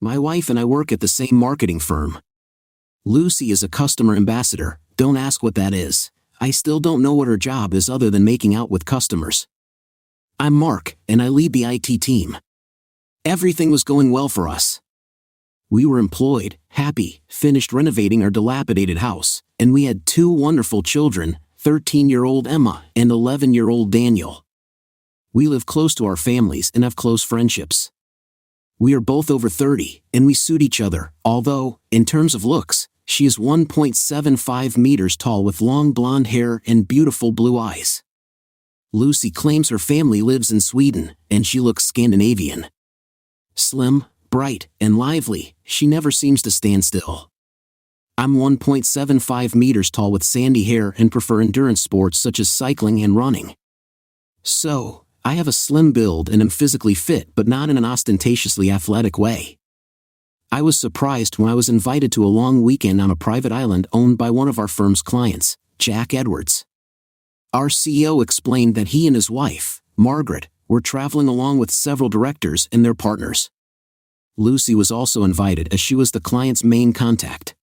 My wife and I work at the same marketing firm. Lucy is a customer ambassador. Don't ask what that is. I still don't know what her job is other than making out with customers. I'm Mark, and I lead the IT team. Everything was going well for us. We were employed, happy, finished renovating our dilapidated house, and we had 2 wonderful children, 13-year-old Emma and 11-year-old Daniel. We live close to our families and have close friendships. We are both over 30, and we suit each other, although, in terms of looks, she is 1.75 meters tall with long blonde hair and beautiful blue eyes. Lucy claims her family lives in Sweden, and she looks Scandinavian. Slim, bright, and lively, she never seems to stand still. I'm 1.75 meters tall with sandy hair and prefer endurance sports such as cycling and running. So, I have a slim build and am physically fit but not in an ostentatiously athletic way. I was surprised when I was invited to a long weekend on a private island owned by one of our firm's clients, Jack Edwards. Our CEO explained that he and his wife, Margaret, were traveling along with several directors and their partners. Lucy was also invited as she was the client's main contact.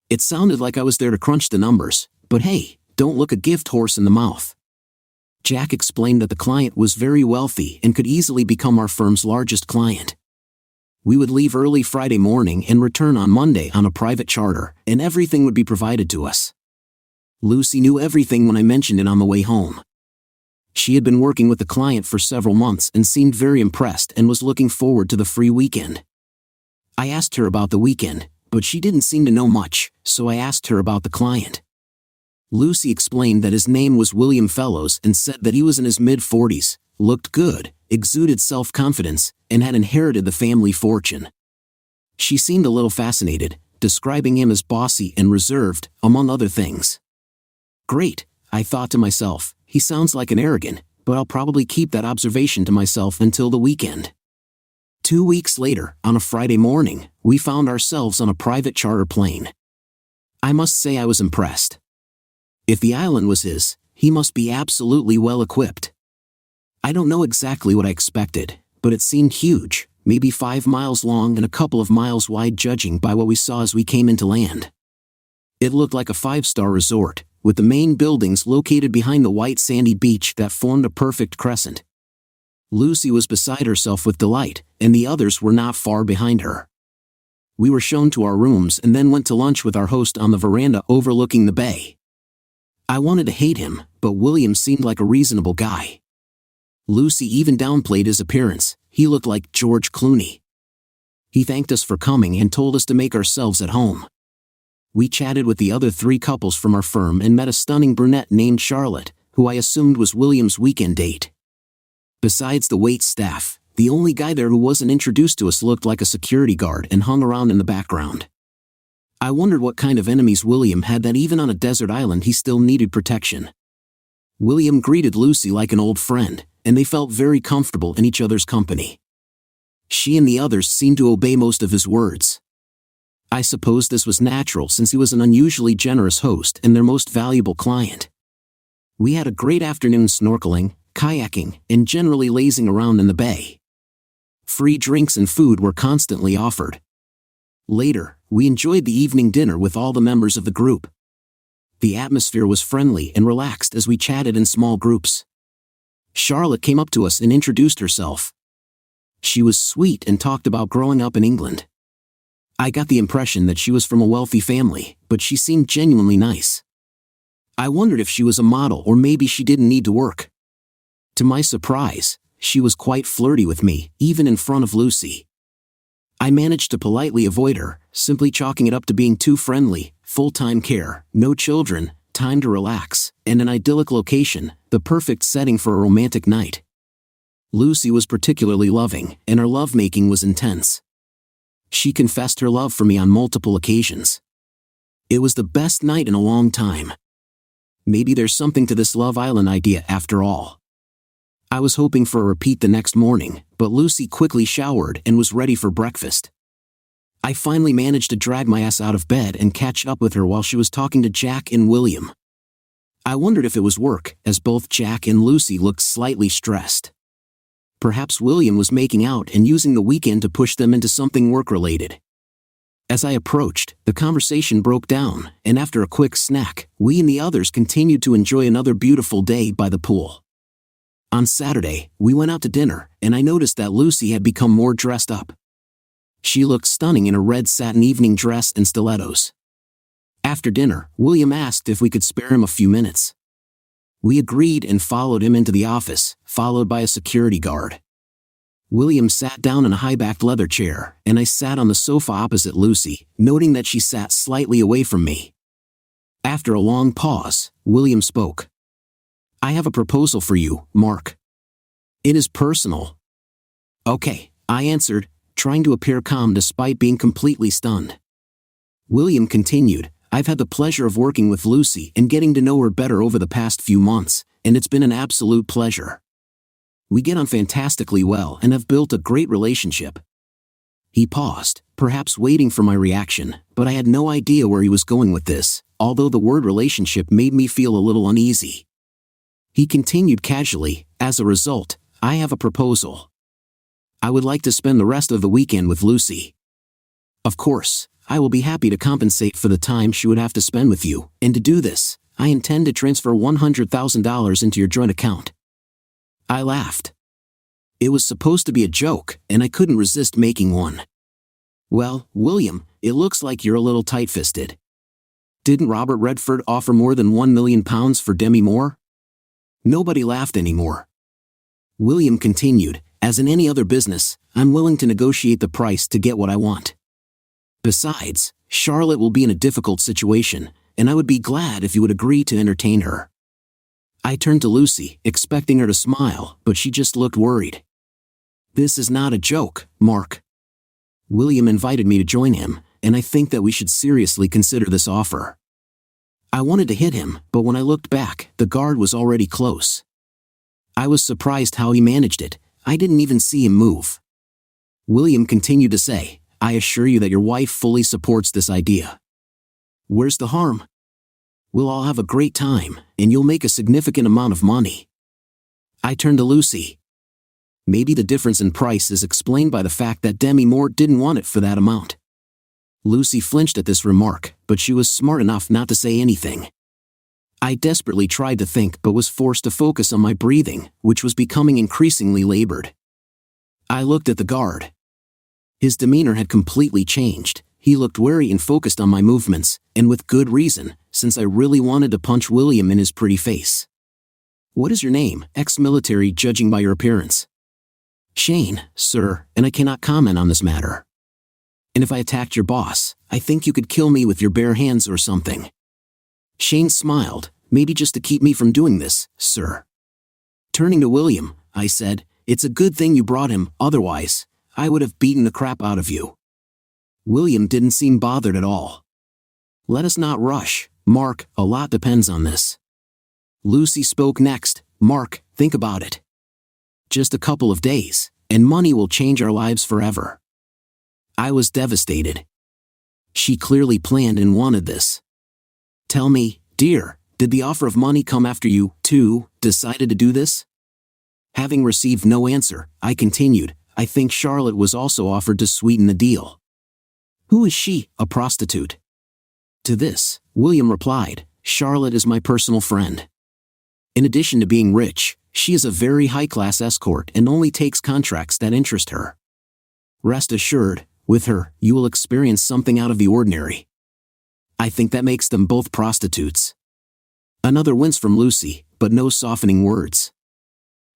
It sounded like I was there to crunch the numbers, but hey, don't look a gift horse in the mouth. Jack explained that the client was very wealthy and could easily become our firm's largest client. We would leave early Friday morning and return on Monday on a private charter, and everything would be provided to us. Lucy knew everything when I mentioned it on the way home. She had been working with the client for several months and seemed very impressed and was looking forward to the free weekend. I asked her about the weekend, but she didn't seem to know much, so I asked her about the client. Lucy explained that his name was William Fellows and said that he was in his mid-40s, looked good, exuded self-confidence, and had inherited the family fortune. She seemed a little fascinated, describing him as bossy and reserved, among other things. Great, I thought to myself, he sounds like an arrogant, but I'll probably keep that observation to myself until the weekend. 2 weeks later, on a Friday morning, we found ourselves on a private charter plane. I must say I was impressed. If the island was his, he must be absolutely well equipped. I don't know exactly what I expected, but it seemed huge, maybe 5 miles long and a couple of miles wide judging by what we saw as we came into land. It looked like a 5-star resort, with the main buildings located behind the white sandy beach that formed a perfect crescent. Lucy was beside herself with delight, and the others were not far behind her. We were shown to our rooms and then went to lunch with our host on the veranda overlooking the bay. I wanted to hate him, but William seemed like a reasonable guy. Lucy even downplayed his appearance. He looked like George Clooney. He thanked us for coming and told us to make ourselves at home. We chatted with the other 3 couples from our firm and met a stunning brunette named Charlotte, who I assumed was William's weekend date. Besides the wait staff, the only guy there who wasn't introduced to us looked like a security guard and hung around in the background. I wondered what kind of enemies William had that even on a desert island he still needed protection. William greeted Lucy like an old friend, and they felt very comfortable in each other's company. She and the others seemed to obey most of his words. I suppose this was natural since he was an unusually generous host and their most valuable client. We had a great afternoon snorkeling, kayaking, and generally lazing around in the bay. Free drinks and food were constantly offered. Later, we enjoyed the evening dinner with all the members of the group. The atmosphere was friendly and relaxed as we chatted in small groups. Charlotte came up to us and introduced herself. She was sweet and talked about growing up in England. I got the impression that she was from a wealthy family, but she seemed genuinely nice. I wondered if she was a model or maybe she didn't need to work. To my surprise, she was quite flirty with me, even in front of Lucy. I managed to politely avoid her, simply chalking it up to being too friendly, full-time care, no children, time to relax, and an idyllic location, the perfect setting for a romantic night. Lucy was particularly loving, and our lovemaking was intense. She confessed her love for me on multiple occasions. It was the best night in a long time. Maybe there's something to this Love Island idea after all. I was hoping for a repeat the next morning, but Lucy quickly showered and was ready for breakfast. I finally managed to drag my ass out of bed and catch up with her while she was talking to Jack and William. I wondered if it was work, as both Jack and Lucy looked slightly stressed. Perhaps William was making out and using the weekend to push them into something work-related. As I approached, the conversation broke down, and after a quick snack, we and the others continued to enjoy another beautiful day by the pool. On Saturday, we went out to dinner, and I noticed that Lucy had become more dressed up. She looked stunning in a red satin evening dress and stilettos. After dinner, William asked if we could spare him a few minutes. We agreed and followed him into the office, followed by a security guard. William sat down in a high-backed leather chair, and I sat on the sofa opposite Lucy, noting that she sat slightly away from me. After a long pause, William spoke. "I have a proposal for you, Mark. It is personal." "Okay," I answered, trying to appear calm despite being completely stunned. William continued, "I've had the pleasure of working with Lucy and getting to know her better over the past few months, and it's been an absolute pleasure. We get on fantastically well and have built a great relationship." He paused, perhaps waiting for my reaction, but I had no idea where he was going with this, although the word relationship made me feel a little uneasy. He continued casually, "As a result, I have a proposal. I would like to spend the rest of the weekend with Lucy. Of course, I will be happy to compensate for the time she would have to spend with you, and to do this, I intend to transfer $100,000 into your joint account." I laughed. It was supposed to be a joke, and I couldn't resist making one. "Well, William, it looks like you're a little tight-fisted. Didn't Robert Redford offer more than £1 million for Demi Moore?" Nobody laughed anymore. William continued, "As in any other business, I'm willing to negotiate the price to get what I want. Besides, Charlotte will be in a difficult situation, and I would be glad if you would agree to entertain her." I turned to Lucy, expecting her to smile, but she just looked worried. "This is not a joke, Mark. William invited me to join him, and I think that we should seriously consider this offer." I wanted to hit him, but when I looked back, the guard was already close. I was surprised how he managed it. I didn't even see him move. William continued to say, "I assure you that your wife fully supports this idea. Where's the harm? We'll all have a great time, and you'll make a significant amount of money." I turned to Lucy. Maybe the difference in price is explained by the fact that Demi Moore didn't want it for that amount. Lucy flinched at this remark, but she was smart enough not to say anything. I desperately tried to think but was forced to focus on my breathing, which was becoming increasingly labored. I looked at the guard. His demeanor had completely changed. He looked wary and focused on my movements, and with good reason, since I really wanted to punch William in his pretty face. "What is your name, ex-military, judging by your appearance?" "Shane, sir, and I cannot comment on this matter." "And if I attacked your boss, I think you could kill me with your bare hands or something." Shane smiled, "Maybe just to keep me from doing this, sir." Turning to William, I said, "It's a good thing you brought him, otherwise, I would have beaten the crap out of you." William didn't seem bothered at all. "Let us not rush, Mark, a lot depends on this." Lucy spoke next. "Mark, think about it. Just a couple of days, and money will change our lives forever." I was devastated. She clearly planned and wanted this. "Tell me, dear, did the offer of money come after you, too, decided to do this?" Having received no answer, I continued, "I think Charlotte was also offered to sweeten the deal." "Who is she, a prostitute?" To this, William replied, "Charlotte is my personal friend. In addition to being rich, she is a very high-class escort and only takes contracts that interest her. Rest assured, with her, you will experience something out of the ordinary. I think that makes them both prostitutes." Another wince from Lucy, but no softening words.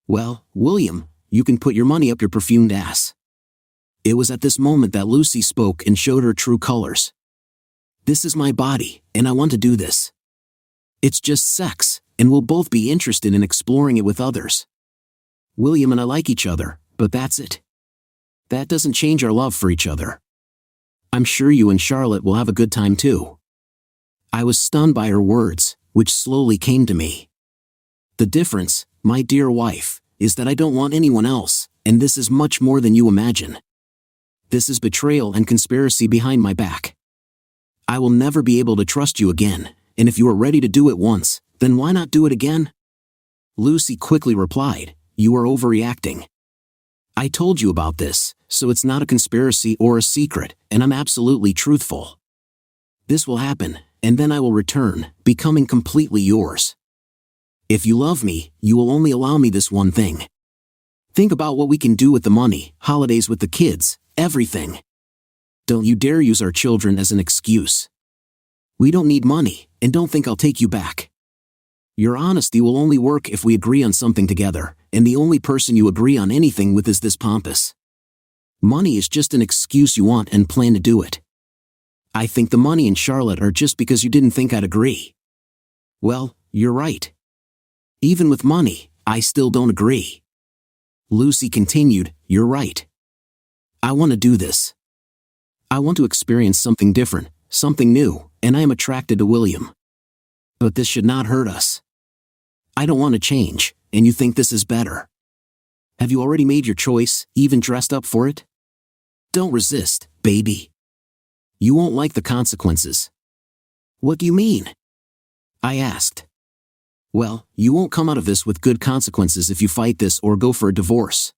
"Well, William, you can put your money up your perfumed ass." It was at this moment that Lucy spoke and showed her true colors. "This is my body, and I want to do this. It's just sex, and we'll both be interested in exploring it with others. William and I like each other, but that's it. That doesn't change our love for each other. I'm sure you and Charlotte will have a good time too." I was stunned by her words, which slowly came to me. "The difference, my dear wife, is that I don't want anyone else, and this is much more than you imagine. This is betrayal and conspiracy behind my back. I will never be able to trust you again, and if you are ready to do it once, then why not do it again?" Lucy quickly replied, "You are overreacting. I told you about this, so it's not a conspiracy or a secret, and I'm absolutely truthful. This will happen, and then I will return, becoming completely yours. If you love me, you will only allow me this one thing. Think about what we can do with the money, holidays with the kids, everything. Don't you dare use our children as an excuse. We don't need money, and don't think I'll take you back. Your honesty will only work if we agree on something together, and the only person you agree on anything with is this pompous. Money is just an excuse you want and plan to do it. I think the money and Charlotte are just because you didn't think I'd agree. Well, you're right. Even with money, I still don't agree. Lucy continued, you're right. I want to do this. I want to experience something different, something new, and I am attracted to William. But this should not hurt us. I don't want to change, and you think this is better. Have you already made your choice, even dressed up for it? Don't resist, baby. You won't like the consequences. What do you mean? I asked. Well, you won't come out of this with good consequences if you fight this or go for a divorce.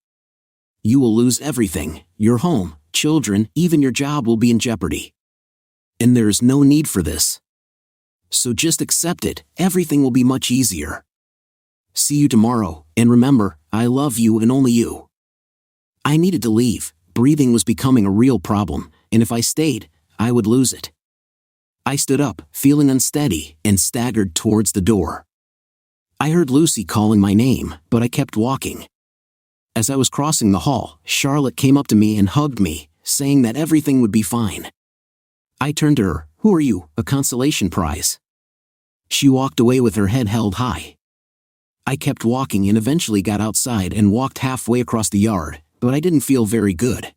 You will lose everything, your home, children, even your job will be in jeopardy. And there is no need for this. So just accept it, everything will be much easier. See you tomorrow, and remember, I love you and only you. I needed to leave, breathing was becoming a real problem, and if I stayed, I would lose it. I stood up, feeling unsteady, and staggered towards the door. I heard Lucy calling my name, but I kept walking. As I was crossing the hall, Charlotte came up to me and hugged me, saying that everything would be fine. I turned to her, who are you, a consolation prize? She walked away with her head held high. I kept walking and eventually got outside and walked halfway across the yard, but I didn't feel very good.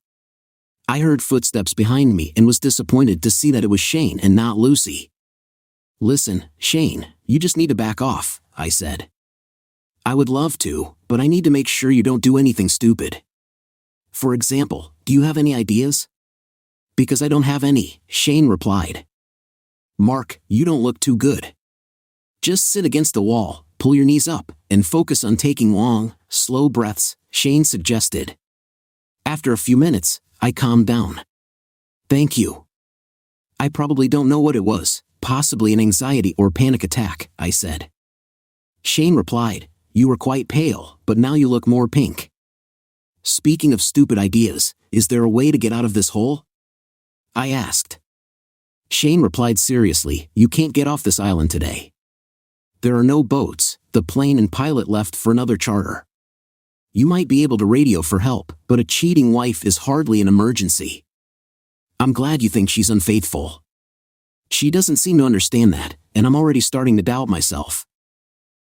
I heard footsteps behind me and was disappointed to see that it was Shane and not Lucy. Listen, Shane, you just need to back off, I said. I would love to, but I need to make sure you don't do anything stupid. For example, do you have any ideas? Because I don't have any, Shane replied. Mark, you don't look too good. Just sit against the wall, pull your knees up, and focus on taking long, slow breaths, Shane suggested. After a few minutes, I calmed down. Thank you. I probably don't know what it was, possibly an anxiety or panic attack, I said. Shane replied, you were quite pale, but now you look more pink. Speaking of stupid ideas, is there a way to get out of this hole? I asked. Shane replied seriously, you can't get off this island today. There are no boats, the plane and pilot left for another charter. You might be able to radio for help, but a cheating wife is hardly an emergency. I'm glad you think she's unfaithful. She doesn't seem to understand that, and I'm already starting to doubt myself.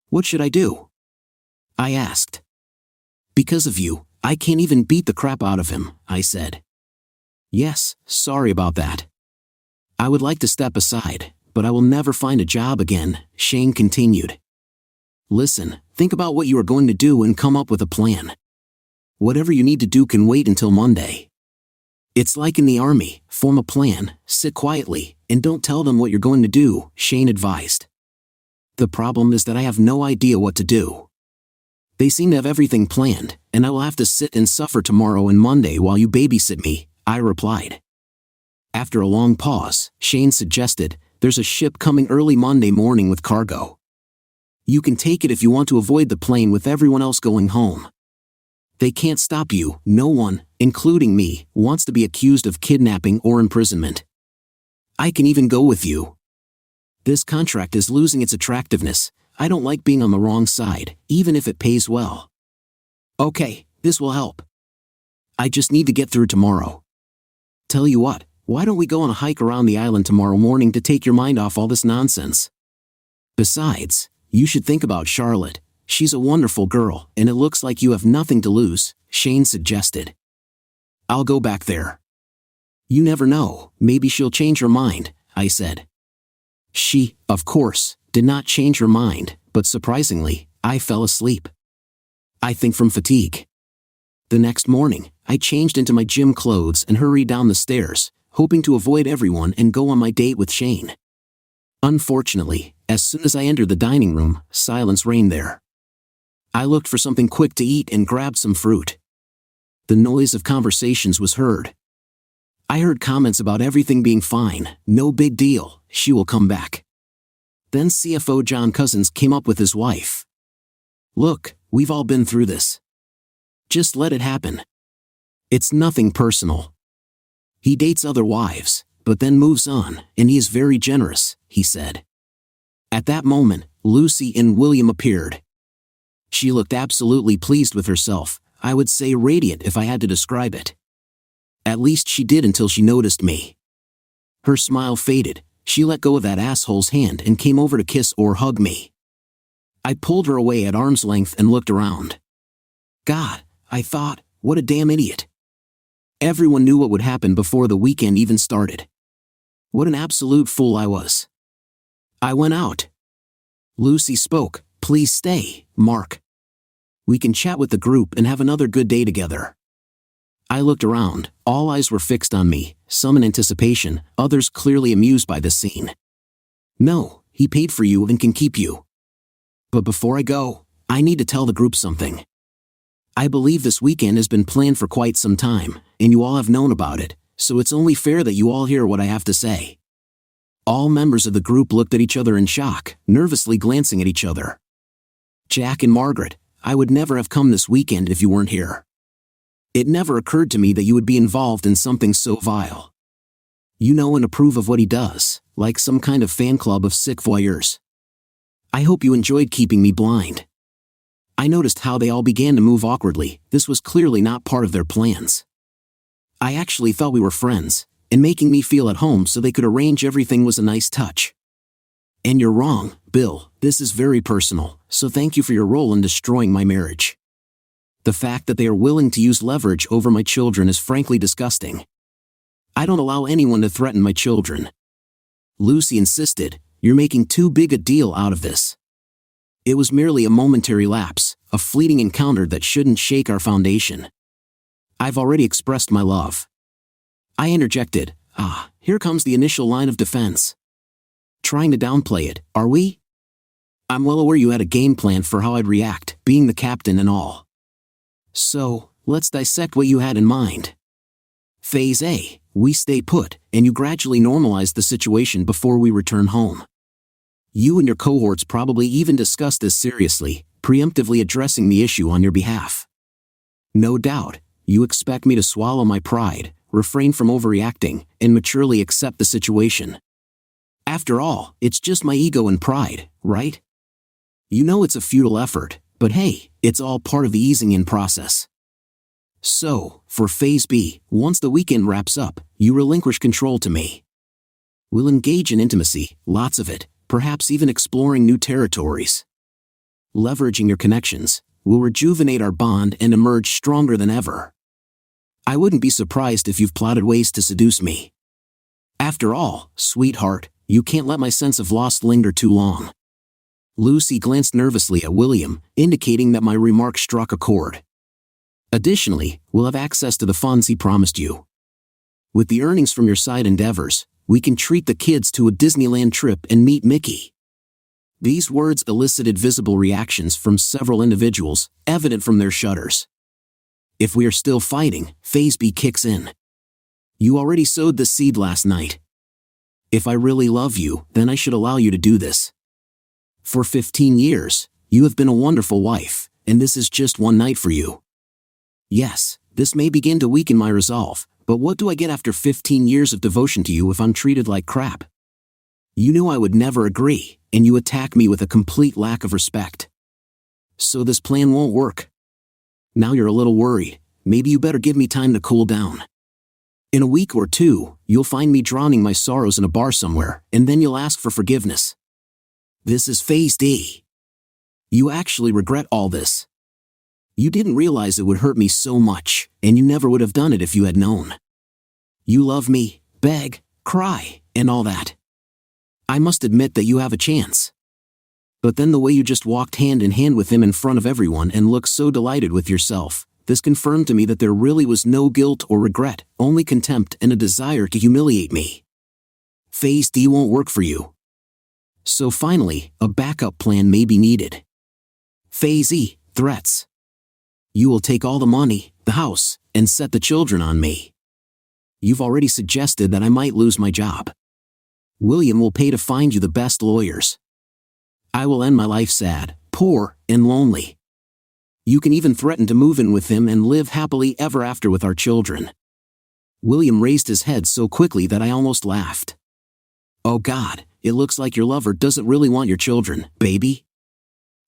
What should I do? I asked. Because of you, I can't even beat the crap out of him, I said. Yes, sorry about that. I would like to step aside, but I will never find a job again, Shane continued. Listen, think about what you are going to do and come up with a plan. Whatever you need to do can wait until Monday. It's like in the army, form a plan, sit quietly, and don't tell them what you're going to do, Shane advised. The problem is that I have no idea what to do. They seem to have everything planned, and I will have to sit and suffer tomorrow and Monday while you babysit me, I replied. After a long pause, Shane suggested, there's a ship coming early Monday morning with cargo. You can take it if you want to avoid the plane with everyone else going home. They can't stop you, no one, including me, wants to be accused of kidnapping or imprisonment. I can even go with you. This contract is losing its attractiveness. I don't like being on the wrong side, even if it pays well. Okay, this will help. I just need to get through tomorrow. Tell you what, why don't we go on a hike around the island tomorrow morning to take your mind off all this nonsense? Besides, you should think about Charlotte. She's a wonderful girl, and it looks like you have nothing to lose, Shane suggested. I'll go back there. You never know, maybe she'll change her mind, I said. She, of course, did not change her mind, but surprisingly, I fell asleep. I think from fatigue. The next morning, I changed into my gym clothes and hurried down the stairs, hoping to avoid everyone and go on my date with Shane. Unfortunately, as soon as I entered the dining room, silence reigned there. I looked for something quick to eat and grabbed some fruit. The noise of conversations was heard. I heard comments about everything being fine, no big deal, she will come back. Then CFO John Cousins came up with his wife. Look, we've all been through this. Just let it happen. It's nothing personal. He dates other wives, but then moves on, and he is very generous, he said. At that moment, Lucy and William appeared. She looked absolutely pleased with herself, I would say radiant if I had to describe it. At least she did until she noticed me. Her smile faded, she let go of that asshole's hand and came over to kiss or hug me. I pulled her away at arm's length and looked around. God, I thought, what a damn idiot. Everyone knew what would happen before the weekend even started. What an absolute fool I was. I went out. Lucy spoke, please stay, Mark. We can chat with the group and have another good day together. I looked around, all eyes were fixed on me, some in anticipation, others clearly amused by this scene. No, he paid for you and can keep you. But before I go, I need to tell the group something. I believe this weekend has been planned for quite some time, and you all have known about it, so it's only fair that you all hear what I have to say. All members of the group looked at each other in shock, nervously glancing at each other. Jack and Margaret, I would never have come this weekend if you weren't here. It never occurred to me that you would be involved in something so vile. You know and approve of what he does, like some kind of fan club of sick voyeurs. I hope you enjoyed keeping me blind. I noticed how they all began to move awkwardly, this was clearly not part of their plans. I actually thought we were friends, and making me feel at home so they could arrange everything was a nice touch. And you're wrong, Bill, this is very personal, so thank you for your role in destroying my marriage. The fact that they are willing to use leverage over my children is frankly disgusting. I don't allow anyone to threaten my children. Lucy insisted, you're making too big a deal out of this. It was merely a momentary lapse, a fleeting encounter that shouldn't shake our foundation. I've already expressed my love. I interjected, here comes the initial line of defense. Trying to downplay it, are we? I'm well aware you had a game plan for how I'd react, being the captain and all. So, let's dissect what you had in mind. Phase A, we stay put, and you gradually normalize the situation before we return home. You and your cohorts probably even discussed this seriously, preemptively addressing the issue on your behalf. No doubt, you expect me to swallow my pride, refrain from overreacting, and maturely accept the situation. After all, it's just my ego and pride, right? You know it's a futile effort, but hey, it's all part of the easing in process. So, for Phase B, once the weekend wraps up, you relinquish control to me. We'll engage in intimacy, lots of it, perhaps even exploring new territories. Leveraging your connections, we'll rejuvenate our bond and emerge stronger than ever. I wouldn't be surprised if you've plotted ways to seduce me. After all, sweetheart, you can't let my sense of loss linger too long. Lucy glanced nervously at William, indicating that my remark struck a chord. Additionally, we'll have access to the funds he promised you. With the earnings from your side endeavors, we can treat the kids to a Disneyland trip and meet Mickey. These words elicited visible reactions from several individuals, evident from their shudders. If we are still fighting, Phase B kicks in. You already sowed the seed last night. If I really love you, then I should allow you to do this. For 15 years, you have been a wonderful wife, and this is just one night for you. Yes, this may begin to weaken my resolve, but what do I get after 15 years of devotion to you if I'm treated like crap? You knew I would never agree, and you attack me with a complete lack of respect. So this plan won't work. Now you're a little worried, maybe you better give me time to cool down. In a week or two, you'll find me drowning my sorrows in a bar somewhere, and then you'll ask for forgiveness. This is Phase D. You actually regret all this. You didn't realize it would hurt me so much, and you never would have done it if you had known. You love me, beg, cry, and all that. I must admit that you have a chance. But then the way you just walked hand in hand with him in front of everyone and looked so delighted with yourself, this confirmed to me that there really was no guilt or regret, only contempt and a desire to humiliate me. Phase D won't work for you. So finally, a backup plan may be needed. Phase E, threats. You will take all the money, the house, and set the children on me. You've already suggested that I might lose my job. William will pay to find you the best lawyers. I will end my life sad, poor, and lonely. You can even threaten to move in with him and live happily ever after with our children." William raised his head so quickly that I almost laughed. "Oh God, it looks like your lover doesn't really want your children, baby."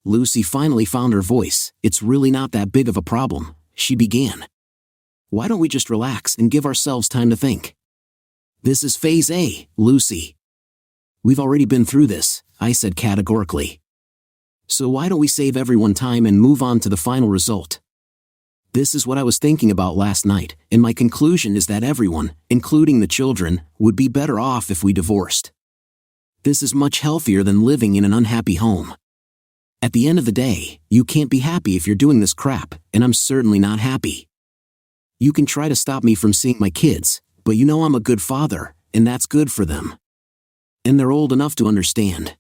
Lucy finally found her voice. "It's really not that big of a problem," she began. "Why don't we just relax and give ourselves time to think? This is phase A, Lucy. We've already been through this," I said categorically. "So why don't we save everyone time and move on to the final result?" This is what I was thinking about last night, and my conclusion is that everyone, including the children, would be better off if we divorced. This is much healthier than living in an unhappy home. At the end of the day, you can't be happy if you're doing this crap, and I'm certainly not happy. You can try to stop me from seeing my kids, but you know I'm a good father, and that's good for them. And they're old enough to understand.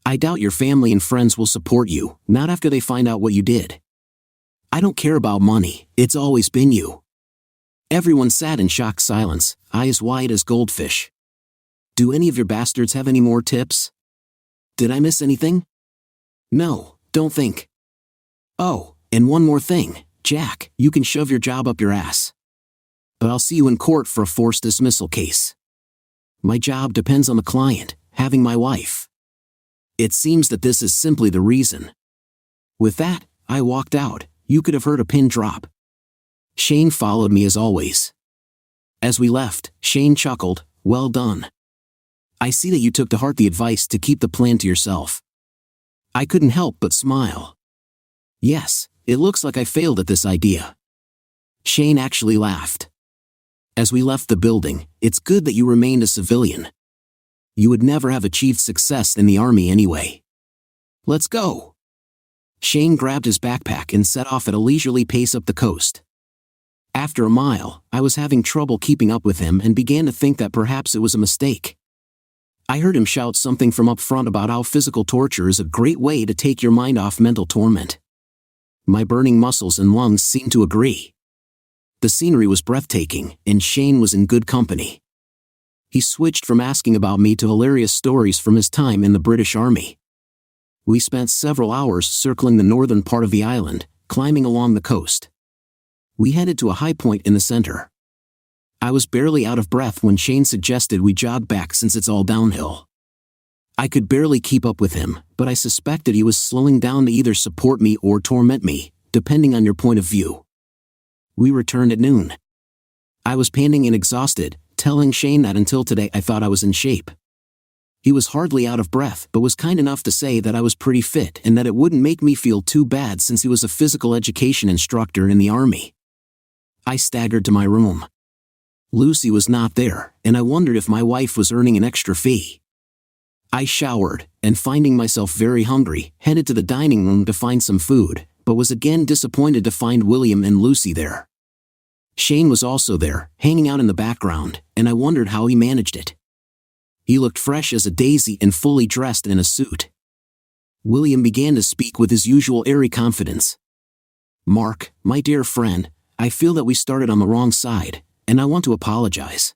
I doubt your family and friends will support you, not after they find out what you did. I don't care about money, it's always been you." Everyone sat in shocked silence, eyes wide as goldfish. "Do any of your bastards have any more tips? Did I miss anything?" "No, don't think." "Oh, and one more thing, Jack, you can shove your job up your ass. But I'll see you in court for a forced dismissal case. My job depends on the client, having my wife. It seems that this is simply the reason." With that, I walked out. You could have heard a pin drop. Shane followed me as always. As we left, Shane chuckled, "Well done. I see that you took to heart the advice to keep the plan to yourself." I couldn't help but smile. "Yes, it looks like I failed at this idea." Shane actually laughed. As we left the building, "It's good that you remained a civilian. You would never have achieved success in the army anyway. Let's go." Shane grabbed his backpack and set off at a leisurely pace up the coast. After a mile, I was having trouble keeping up with him and began to think that perhaps it was a mistake. I heard him shout something from up front about how physical torture is a great way to take your mind off mental torment. My burning muscles and lungs seemed to agree. The scenery was breathtaking, and Shane was in good company. He switched from asking about me to hilarious stories from his time in the British Army. We spent several hours circling the northern part of the island, climbing along the coast. We headed to a high point in the center. I was barely out of breath when Shane suggested we jog back since it's all downhill. I could barely keep up with him, but I suspected he was slowing down to either support me or torment me, depending on your point of view. We returned at noon. I was panting and exhausted, telling Shane that until today I thought I was in shape. He was hardly out of breath but was kind enough to say that I was pretty fit and that it wouldn't make me feel too bad since he was a physical education instructor in the army. I staggered to my room. Lucy was not there, and I wondered if my wife was earning an extra fee. I showered, and finding myself very hungry, headed to the dining room to find some food, but was again disappointed to find William and Lucy there. Shane was also there, hanging out in the background, and I wondered how he managed it. He looked fresh as a daisy and fully dressed in a suit. William began to speak with his usual airy confidence. "Mark, my dear friend, I feel that we started on the wrong side, and I want to apologize.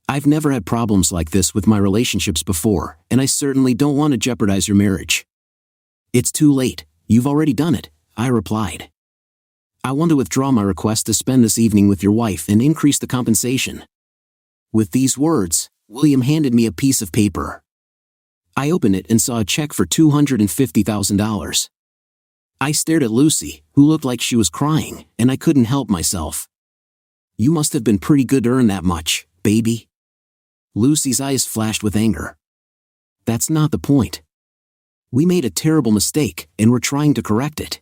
I've never had problems like this with my relationships before, and I certainly don't want to jeopardize your marriage." "It's too late, you've already done it," I replied. "I want to withdraw my request to spend this evening with your wife and increase the compensation." With these words, William handed me a piece of paper. I opened it and saw a check for $250,000. I stared at Lucy, who looked like she was crying, and I couldn't help myself. "You must have been pretty good to earn that much, baby." Lucy's eyes flashed with anger. "That's not the point. We made a terrible mistake, and we're trying to correct it."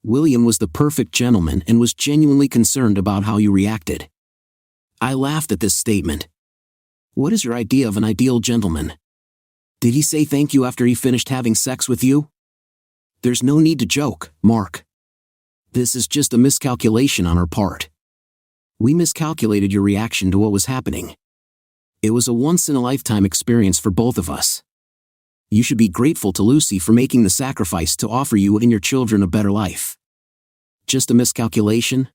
William was the perfect gentleman and was genuinely concerned about how you reacted. I laughed at this statement. "What is your idea of an ideal gentleman? Did he say thank you after he finished having sex with you?" "There's no need to joke, Mark. This is just a miscalculation on our part. We miscalculated your reaction to what was happening. It was a once-in-a-lifetime experience for both of us. You should be grateful to Lucy for making the sacrifice to offer you and your children a better life." just a miscalculation?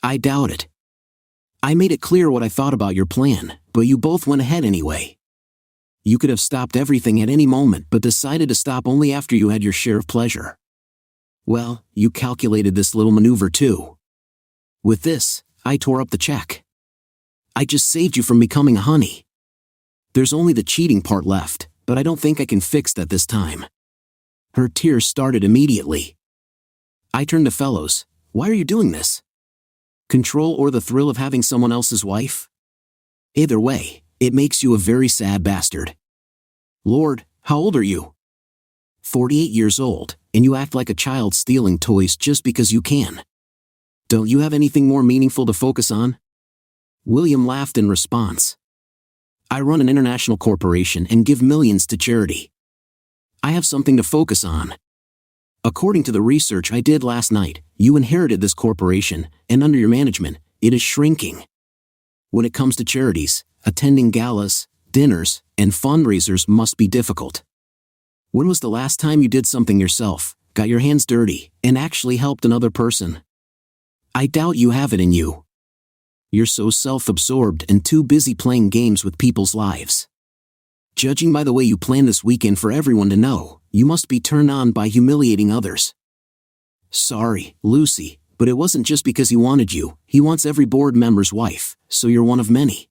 I doubt it. I made it clear what I thought about your plan, but you both went ahead anyway. You could have stopped everything at any moment but decided to stop only after you had your share of pleasure. Well, you calculated this little maneuver too. With this, I tore up the check. I just saved you from becoming a honey. There's only the cheating part left, but I don't think I can fix that this time. Her tears started immediately. I turned to Fellows. Why are you doing this? Control or the thrill of having someone else's wife? Either way, it makes you a very sad bastard. Lord, how old are you? 48 years old, and you act like a child stealing toys just because you can. Don't you have anything more meaningful to focus on? William laughed in response. I run an international corporation and give millions to charity. I have something to focus on. According to the research I did last night, you inherited this corporation, and under your management, it is shrinking. When it comes to charities, attending galas, dinners, and fundraisers must be difficult. When was the last time you did something yourself, got your hands dirty, and actually helped another person? I doubt you have it in you. You're so self-absorbed and too busy playing games with people's lives. Judging by the way you plan this weekend for everyone to know, you must be turned on by humiliating others. Sorry, Lucy, but it wasn't just because he wanted you, he wants every board member's wife, so you're one of many.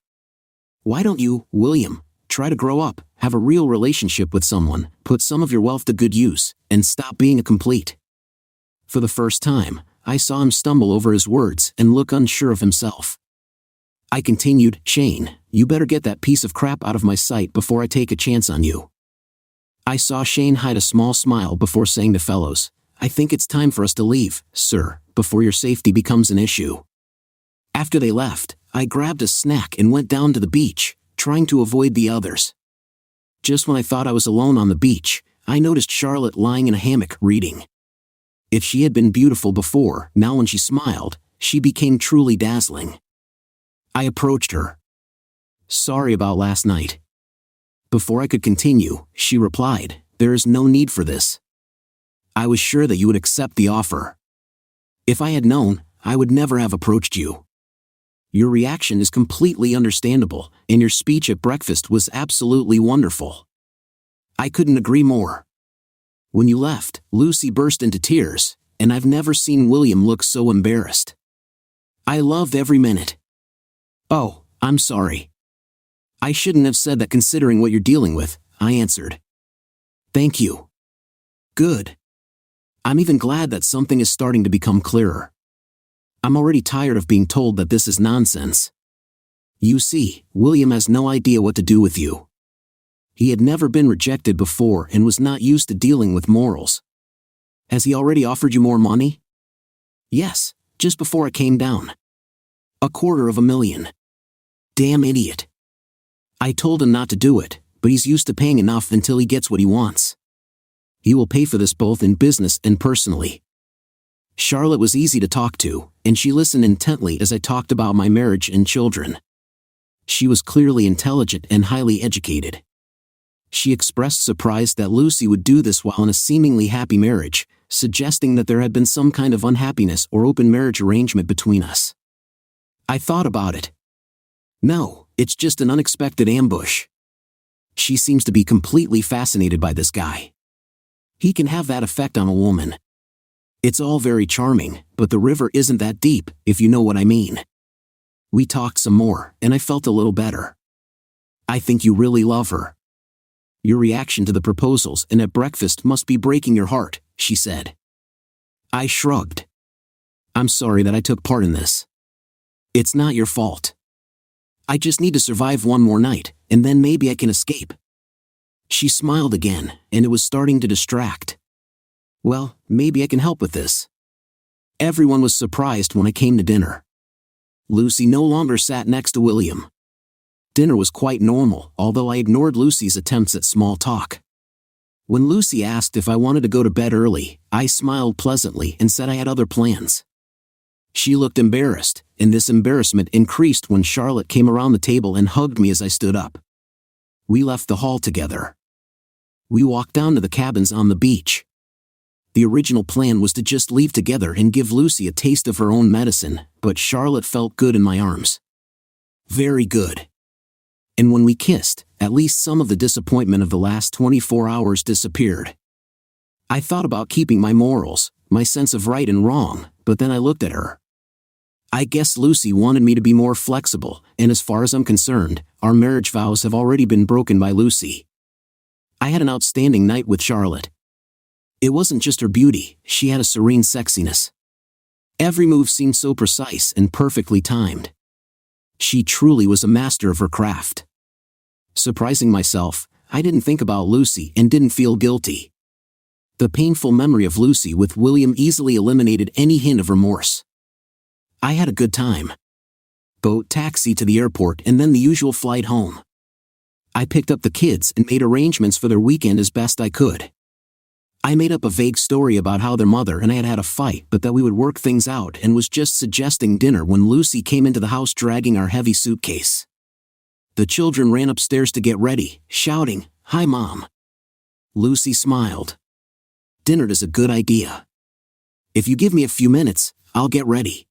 Why don't you, William, try to grow up, have a real relationship with someone, put some of your wealth to good use, and stop being a complete? For the first time, I saw him stumble over his words and look unsure of himself. I continued, Shane, you better get that piece of crap out of my sight before I take a chance on you. I saw Shane hide a small smile before saying to Fellows, I think it's time for us to leave, sir, before your safety becomes an issue. After they left, I grabbed a snack and went down to the beach, trying to avoid the others. Just when I thought I was alone on the beach, I noticed Charlotte lying in a hammock reading. If she had been beautiful before, now when she smiled, she became truly dazzling. I approached her. Sorry about last night. Before I could continue, she replied, there is no need for this. I was sure that you would accept the offer. If I had known, I would never have approached you. Your reaction is completely understandable, and your speech at breakfast was absolutely wonderful. I couldn't agree more. When you left, Lucy burst into tears, and I've never seen William look so embarrassed. I loved every minute. Oh, I'm sorry. I shouldn't have said that considering what you're dealing with, I answered. Thank you. Good. I'm even glad that something is starting to become clearer. I'm already tired of being told that this is nonsense. You see, William has no idea what to do with you. He had never been rejected before and was not used to dealing with morals. Has he already offered you more money? Yes, just before I came down. $250,000. Damn idiot. I told him not to do it, but he's used to paying enough until he gets what he wants. He will pay for this both in business and personally. Charlotte was easy to talk to, and she listened intently as I talked about my marriage and children. She was clearly intelligent and highly educated. She expressed surprise that Lucy would do this while in a seemingly happy marriage, suggesting that there had been some kind of unhappiness or open marriage arrangement between us. I thought about it. No, it's just an unexpected ambush. She seems to be completely fascinated by this guy. He can have that effect on a woman. It's all very charming, but the river isn't that deep, if you know what I mean. We talked some more, and I felt a little better. I think you really love her. Your reaction to the proposals and at breakfast must be breaking your heart, she said. I shrugged. I'm sorry that I took part in this. It's not your fault. I just need to survive one more night, and then maybe I can escape. She smiled again, and it was starting to distract. Well, maybe I can help with this. Everyone was surprised when I came to dinner. Lucy no longer sat next to William. Dinner was quite normal, although I ignored Lucy's attempts at small talk. When Lucy asked if I wanted to go to bed early, I smiled pleasantly and said I had other plans. She looked embarrassed, and this embarrassment increased when Charlotte came around the table and hugged me as I stood up. We left the hall together. We walked down to the cabins on the beach. The original plan was to just leave together and give Lucy a taste of her own medicine, but Charlotte felt good in my arms. Very good. And when we kissed, at least some of the disappointment of the last 24 hours disappeared. I thought about keeping my morals, my sense of right and wrong, but then I looked at her. I guess Lucy wanted me to be more flexible, and as far as I'm concerned, our marriage vows have already been broken by Lucy. I had an outstanding night with Charlotte. It wasn't just her beauty, she had a serene sexiness. Every move seemed so precise and perfectly timed. She truly was a master of her craft. Surprising myself, I didn't think about Lucy and didn't feel guilty. The painful memory of Lucy with William easily eliminated any hint of remorse. I had a good time. Boat taxi to the airport and then the usual flight home. I picked up the kids and made arrangements for their weekend as best I could. I made up a vague story about how their mother and I had had a fight but that we would work things out and was just suggesting dinner when Lucy came into the house dragging our heavy suitcase. The children ran upstairs to get ready, shouting, "Hi, Mom." Lucy smiled. "Dinner is a good idea. If you give me a few minutes, I'll get ready."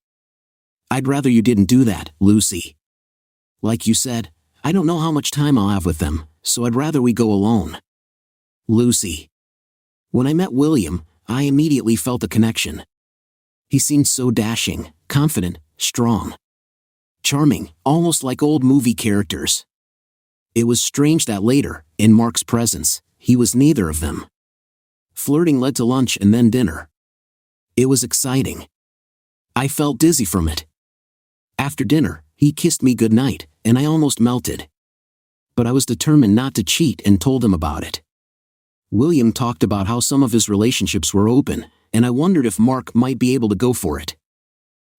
"I'd rather you didn't do that, Lucy. Like you said, I don't know how much time I'll have with them, so I'd rather we go alone." Lucy. When I met William, I immediately felt a connection. He seemed so dashing, confident, strong. Charming, almost like old movie characters. It was strange that later, in Mark's presence, he was neither of them. Flirting led to lunch and then dinner. It was exciting. I felt dizzy from it. After dinner, he kissed me goodnight, and I almost melted. But I was determined not to cheat and told him about it. William talked about how some of his relationships were open, and I wondered if Mark might be able to go for it.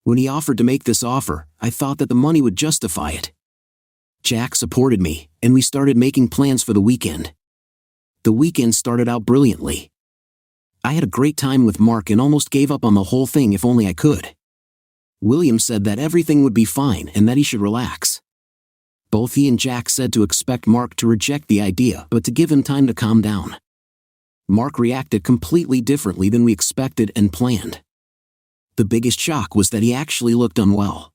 When he offered to make this offer, I thought that the money would justify it. Jack supported me, and we started making plans for the weekend. The weekend started out brilliantly. I had a great time with Mark and almost gave up on the whole thing if only I could. William said that everything would be fine and that he should relax. Both he and Jack said to expect Mark to reject the idea but to give him time to calm down. Mark reacted completely differently than we expected and planned. The biggest shock was that he actually looked unwell.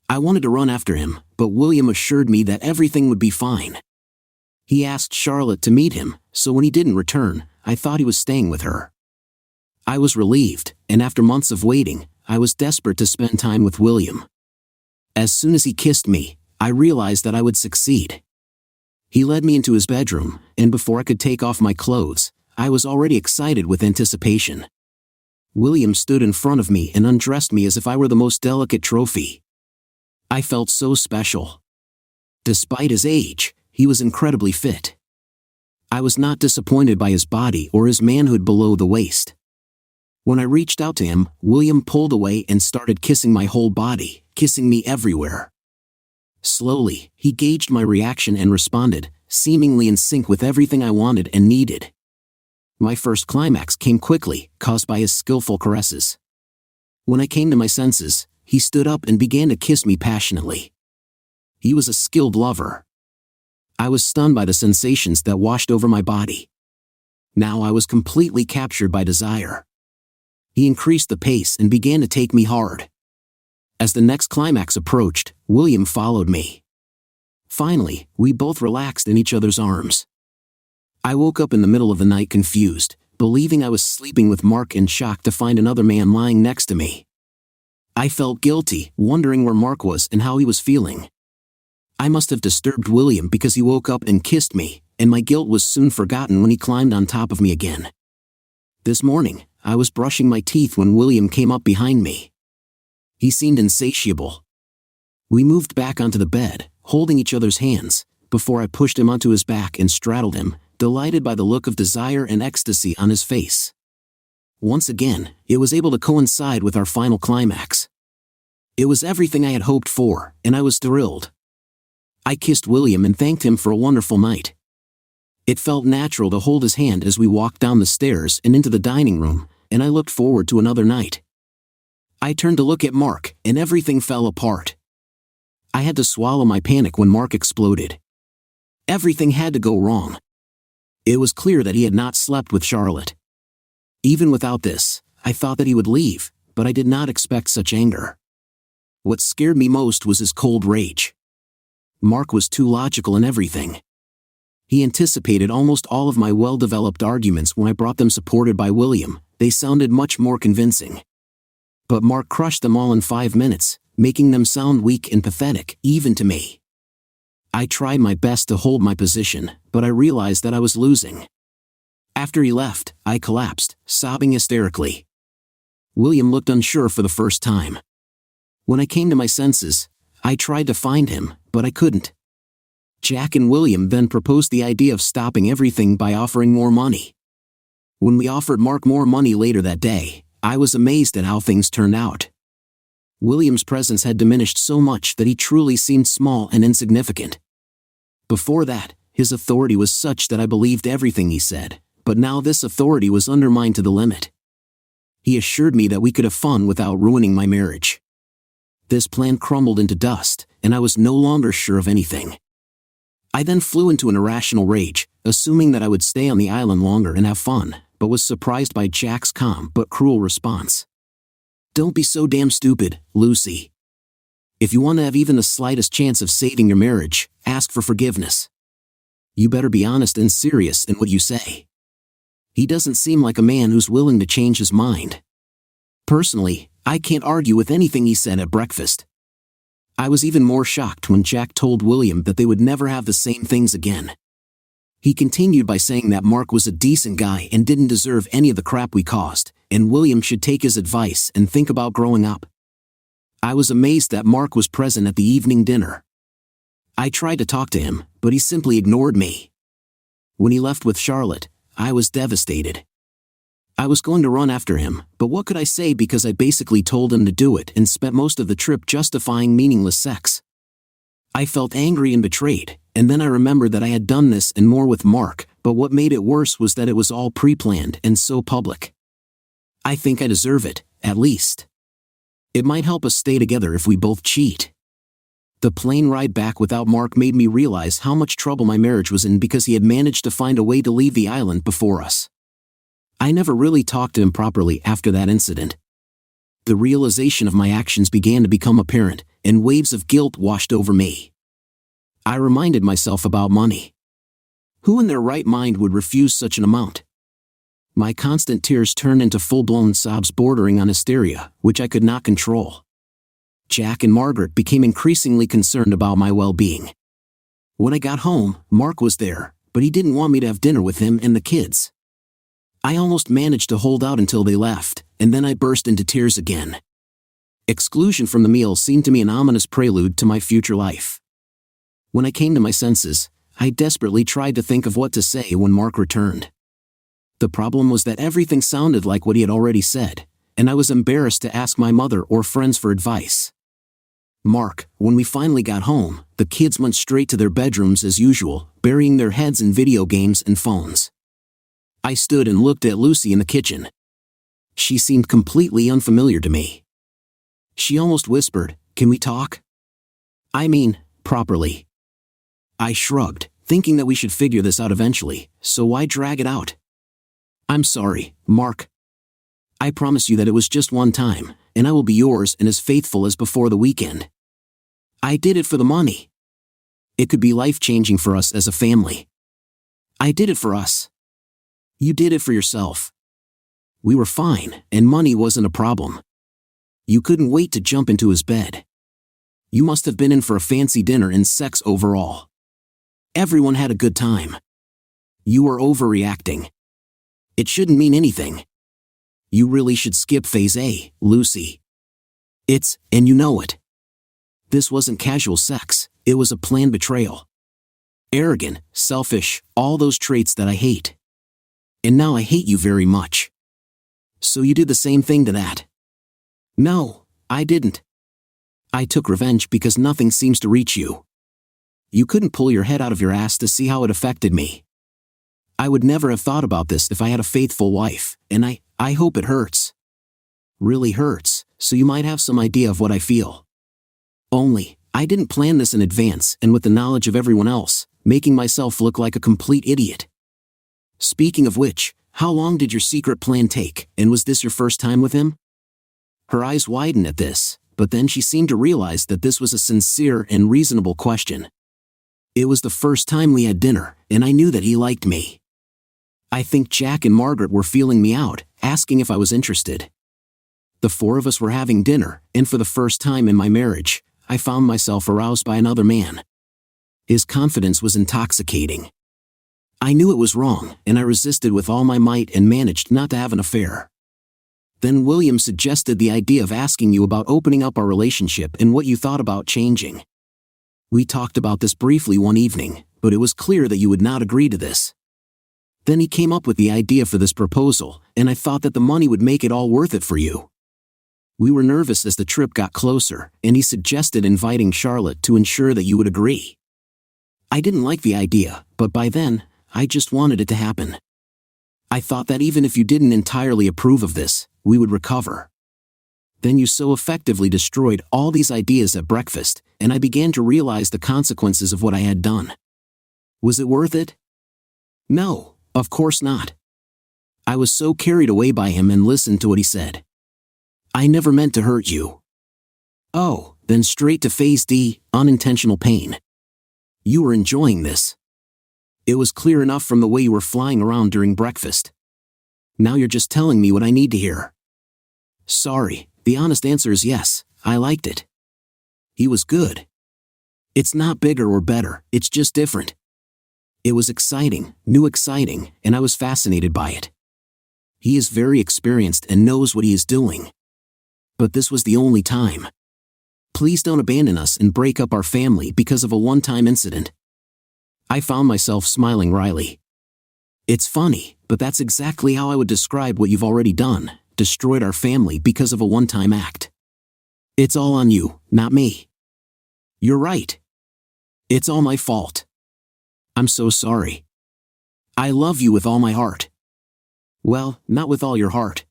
I wanted to run after him, but William assured me that everything would be fine. He asked Charlotte to meet him, so when he didn't return, I thought he was staying with her. I was relieved, and after months of waiting, I was desperate to spend time with William. As soon as he kissed me, I realized that I would succeed. He led me into his bedroom, and before I could take off my clothes, I was already excited with anticipation. William stood in front of me and undressed me as if I were the most delicate trophy. I felt so special. Despite his age, he was incredibly fit. I was not disappointed by his body or his manhood below the waist. When I reached out to him, William pulled away and started kissing my whole body, kissing me everywhere. Slowly, he gauged my reaction and responded, seemingly in sync with everything I wanted and needed. My first climax came quickly, caused by his skillful caresses. When I came to my senses, he stood up and began to kiss me passionately. He was a skilled lover. I was stunned by the sensations that washed over my body. Now I was completely captured by desire. He increased the pace and began to take me hard. As the next climax approached, William followed me. Finally, we both relaxed in each other's arms. I woke up in the middle of the night confused, believing I was sleeping with Mark and shocked to find another man lying next to me. I felt guilty, wondering where Mark was and how he was feeling. I must have disturbed William because he woke up and kissed me, and my guilt was soon forgotten when he climbed on top of me again. This morning, I was brushing my teeth when William came up behind me. He seemed insatiable. We moved back onto the bed, holding each other's hands, before I pushed him onto his back and straddled him, delighted by the look of desire and ecstasy on his face. Once again, it was able to coincide with our final climax. It was everything I had hoped for, and I was thrilled. I kissed William and thanked him for a wonderful night. It felt natural to hold his hand as we walked down the stairs and into the dining room, and I looked forward to another night. I turned to look at Mark, and everything fell apart. I had to swallow my panic when Mark exploded. Everything had to go wrong. It was clear that he had not slept with Charlotte. Even without this, I thought that he would leave, but I did not expect such anger. What scared me most was his cold rage. Mark was too logical in everything. He anticipated almost all of my well-developed arguments when I brought them supported by William. They sounded much more convincing. But Mark crushed them all in 5 minutes, making them sound weak and pathetic, even to me. I tried my best to hold my position, but I realized that I was losing. After he left, I collapsed, sobbing hysterically. William looked unsure for the first time. When I came to my senses, I tried to find him, but I couldn't. Jack and William then proposed the idea of stopping everything by offering more money. When we offered Mark more money later that day, I was amazed at how things turned out. William's presence had diminished so much that he truly seemed small and insignificant. Before that, his authority was such that I believed everything he said, but now this authority was undermined to the limit. He assured me that we could have fun without ruining my marriage. This plan crumbled into dust, and I was no longer sure of anything. I then flew into an irrational rage, assuming that I would stay on the island longer and have fun, but was surprised by Jack's calm but cruel response. "Don't be so damn stupid, Lucy. If you want to have even the slightest chance of saving your marriage, ask for forgiveness. You better be honest and serious in what you say. He doesn't seem like a man who's willing to change his mind." Personally, I can't argue with anything he said at breakfast. I was even more shocked when Jack told William that they would never have the same things again. He continued by saying that Mark was a decent guy and didn't deserve any of the crap we caused, and William should take his advice and think about growing up. I was amazed that Mark was present at the evening dinner. I tried to talk to him, but he simply ignored me. When he left with Charlotte, I was devastated. I was going to run after him, but what could I say because I basically told him to do it and spent most of the trip justifying meaningless sex. I felt angry and betrayed, and then I remembered that I had done this and more with Mark, but what made it worse was that it was all pre-planned and so public. I think I deserve it, at least. It might help us stay together if we both cheat. The plane ride back without Mark made me realize how much trouble my marriage was in because he had managed to find a way to leave the island before us. I never really talked to him properly after that incident. The realization of my actions began to become apparent, and waves of guilt washed over me. I reminded myself about money. Who in their right mind would refuse such an amount? My constant tears turned into full-blown sobs bordering on hysteria, which I could not control. Jack and Margaret became increasingly concerned about my well-being. When I got home, Mark was there, but he didn't want me to have dinner with him and the kids. I almost managed to hold out until they left, and then I burst into tears again. Exclusion from the meal seemed to me an ominous prelude to my future life. When I came to my senses, I desperately tried to think of what to say when Mark returned. The problem was that everything sounded like what he had already said, and I was embarrassed to ask my mother or friends for advice. Mark, when we finally got home, the kids went straight to their bedrooms as usual, burying their heads in video games and phones. I stood and looked at Lucy in the kitchen. She seemed completely unfamiliar to me. She almost whispered, "Can we talk? I mean, properly." I shrugged, thinking that we should figure this out eventually, so why drag it out? "I'm sorry, Mark. I promise you that it was just one time, and I will be yours and as faithful as before the weekend. I did it for the money. It could be life-changing for us as a family. I did it for us. You did it for yourself. We were fine, and money wasn't a problem. You couldn't wait to jump into his bed. You must have been in for a fancy dinner and sex overall. Everyone had a good time. You were overreacting. It shouldn't mean anything. You really should skip phase A, Lucy. And you know it. This wasn't casual sex, it was a planned betrayal. Arrogant, selfish, all those traits that I hate. And now I hate you very much. So you did the same thing to that?" "No, I didn't. I took revenge because nothing seems to reach you. You couldn't pull your head out of your ass to see how it affected me. I would never have thought about this if I had a faithful wife, and I hope it hurts. Really hurts, so you might have some idea of what I feel. Only, I didn't plan this in advance and with the knowledge of everyone else, making myself look like a complete idiot. Speaking of which, How long did your secret plan take, and was this your first time with him? Her eyes widened at this, but then she seemed to realize that this was a sincere and reasonable question. It was the first time we had dinner, and I knew that he liked me. I think Jack and Margaret were feeling me out, asking if I was interested. The four of us were having dinner, and for the first time in my marriage, I found myself aroused by another man. His confidence was intoxicating. I knew it was wrong, and I resisted with all my might and managed not to have an affair. Then William suggested the idea of asking you about opening up our relationship and what you thought about changing. We talked about this briefly one evening, but it was clear that you would not agree to this. Then he came up with the idea for this proposal, and I thought that the money would make it all worth it for you. We were nervous as the trip got closer, and he suggested inviting Charlotte to ensure that you would agree. I didn't like the idea, but by then, I just wanted it to happen. I thought that even if you didn't entirely approve of this, we would recover. Then you so effectively destroyed all these ideas at breakfast, and I began to realize the consequences of what I had done. Was it worth it? No, of course not. I was so carried away by him and listened to what he said. I never meant to hurt you. Oh, then straight to phase D, unintentional pain. You were enjoying this. It was clear enough from the way you were flying around during breakfast. Now you're just telling me what I need to hear. Sorry, the honest answer is yes, I liked it. He was good. It's not bigger or better, it's just different. It was exciting, new exciting, and I was fascinated by it. He is very experienced and knows what he is doing. But this was the only time. Please don't abandon us and break up our family because of a one-time incident. I found myself smiling wryly. It's funny, but that's exactly how I would describe what you've already done, destroyed our family because of a one-time act. It's all on you, not me. You're right. It's all my fault. I'm so sorry. I love you with all my heart. Well, not with all your heart.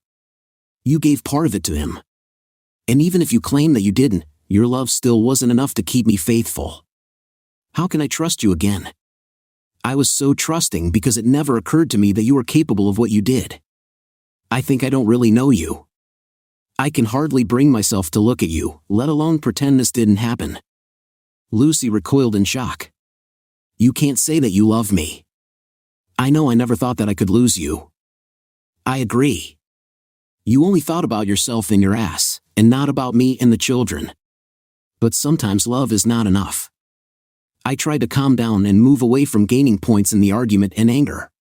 You gave part of it to him. And even if you claim that you didn't, your love still wasn't enough to keep me faithful. How can I trust you again? I was so trusting because it never occurred to me that you were capable of what you did. I think I don't really know you. I can hardly bring myself to look at you, let alone pretend this didn't happen. Lucy recoiled in shock. You can't say that you love me. I know I never thought that I could lose you. I agree. You only thought about yourself and your ass, and not about me and the children. But sometimes love is not enough. I tried to calm down and move away from gaining points in the argument and anger.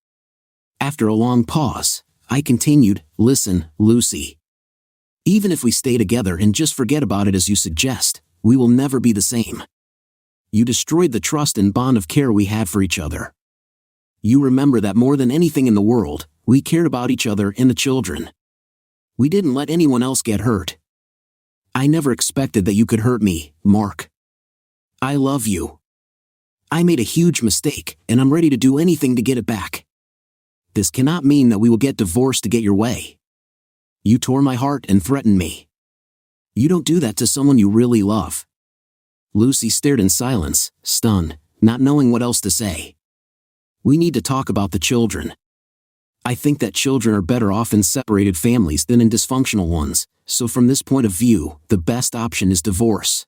After a long pause, I continued, listen, Lucy. Even if we stay together and just forget about it as you suggest, we will never be the same. You destroyed the trust and bond of care we had for each other. You remember that more than anything in the world, we cared about each other and the children. We didn't let anyone else get hurt. I never expected that you could hurt me, Mark. I love you. I made a huge mistake, and I'm ready to do anything to get it back. This cannot mean that we will get divorced to get your way. You tore my heart and threatened me. You don't do that to someone you really love. Lucy stared in silence, stunned, not knowing what else to say. We need to talk about the children. I think that children are better off in separated families than in dysfunctional ones, so from this point of view, the best option is divorce.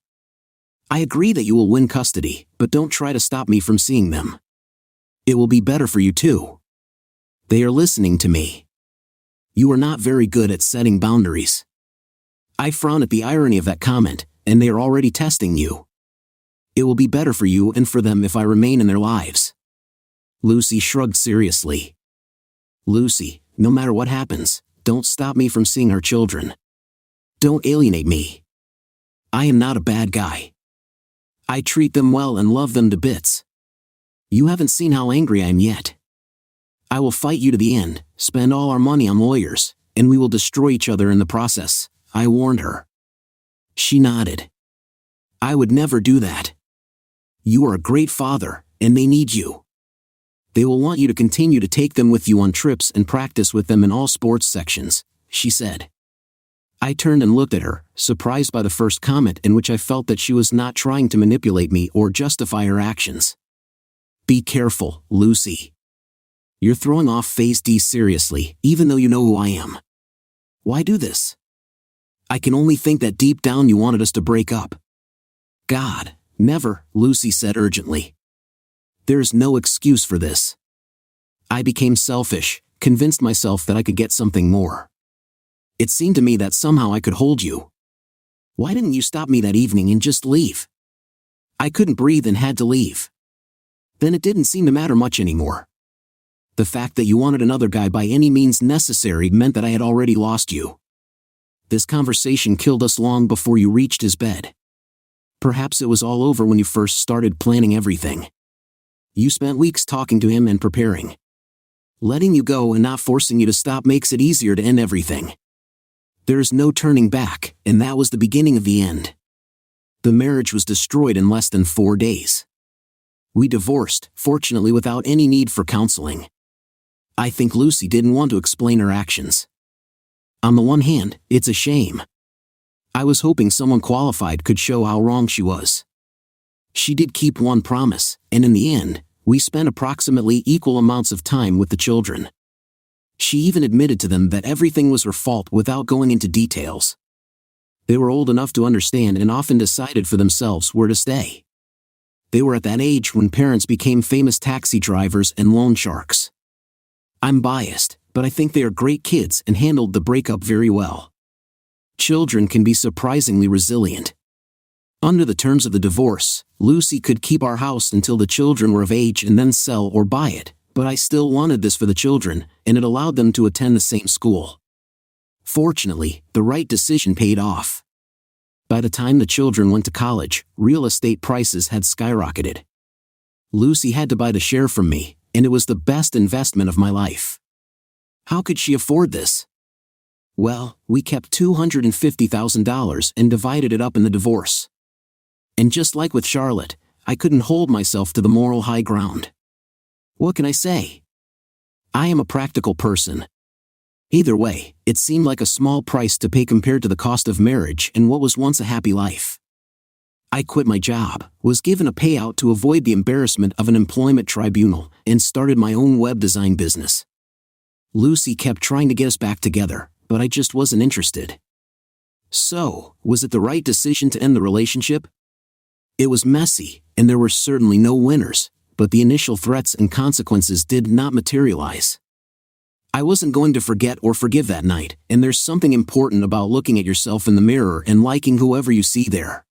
I agree that you will win custody, but don't try to stop me from seeing them. It will be better for you too. They are listening to me. You are not very good at setting boundaries. I frown at the irony of that comment, and they are already testing you. It will be better for you and for them if I remain in their lives. Lucy shrugged seriously. Lucy, no matter what happens, don't stop me from seeing our children. Don't alienate me. I am not a bad guy. I treat them well and love them to bits. You haven't seen how angry I am yet. I will fight you to the end, spend all our money on lawyers, and we will destroy each other in the process, I warned her. She nodded. I would never do that. You are a great father, and they need you. They will want you to continue to take them with you on trips and practice with them in all sports sections, she said. I turned and looked at her, surprised by the first comment in which I felt that she was not trying to manipulate me or justify her actions. Be careful, Lucy. You're throwing off phase D seriously, even though you know who I am. Why do this? I can only think that deep down you wanted us to break up. God, never, Lucy said urgently. There's no excuse for this. I became selfish, convinced myself that I could get something more. It seemed to me that somehow I could hold you. Why didn't you stop me that evening and just leave? I couldn't breathe and had to leave. Then it didn't seem to matter much anymore. The fact that you wanted another guy by any means necessary meant that I had already lost you. This conversation killed us long before you reached his bed. Perhaps it was all over when you first started planning everything. You spent weeks talking to him and preparing. Letting you go and not forcing you to stop makes it easier to end everything. There is no turning back, and that was the beginning of the end. The marriage was destroyed in less than 4 days. We divorced, fortunately without any need for counseling. I think Lucy didn't want to explain her actions. On the one hand, it's a shame. I was hoping someone qualified could show how wrong she was. She did keep one promise, and in the end, we spent approximately equal amounts of time with the children. She even admitted to them that everything was her fault without going into details. They were old enough to understand and often decided for themselves where to stay. They were at that age when parents became famous taxi drivers and loan sharks. I'm biased, but I think they are great kids and handled the breakup very well. Children can be surprisingly resilient. Under the terms of the divorce, Lucy could keep our house until the children were of age and then sell or buy it, but I still wanted this for the children, and it allowed them to attend the same school. Fortunately, the right decision paid off. By the time the children went to college, real estate prices had skyrocketed. Lucy had to buy the share from me, and it was the best investment of my life. How could she afford this? Well, we kept $250,000 and divided it up in the divorce. And just like with Charlotte, I couldn't hold myself to the moral high ground. What can I say? I am a practical person. Either way, it seemed like a small price to pay compared to the cost of marriage and what was once a happy life. I quit my job, was given a payout to avoid the embarrassment of an employment tribunal, and started my own web design business. Lucy kept trying to get us back together, but I just wasn't interested. So, was it the right decision to end the relationship? It was messy, and there were certainly no winners, but the initial threats and consequences did not materialize. I wasn't going to forget or forgive that night, and there's something important about looking at yourself in the mirror and liking whoever you see there.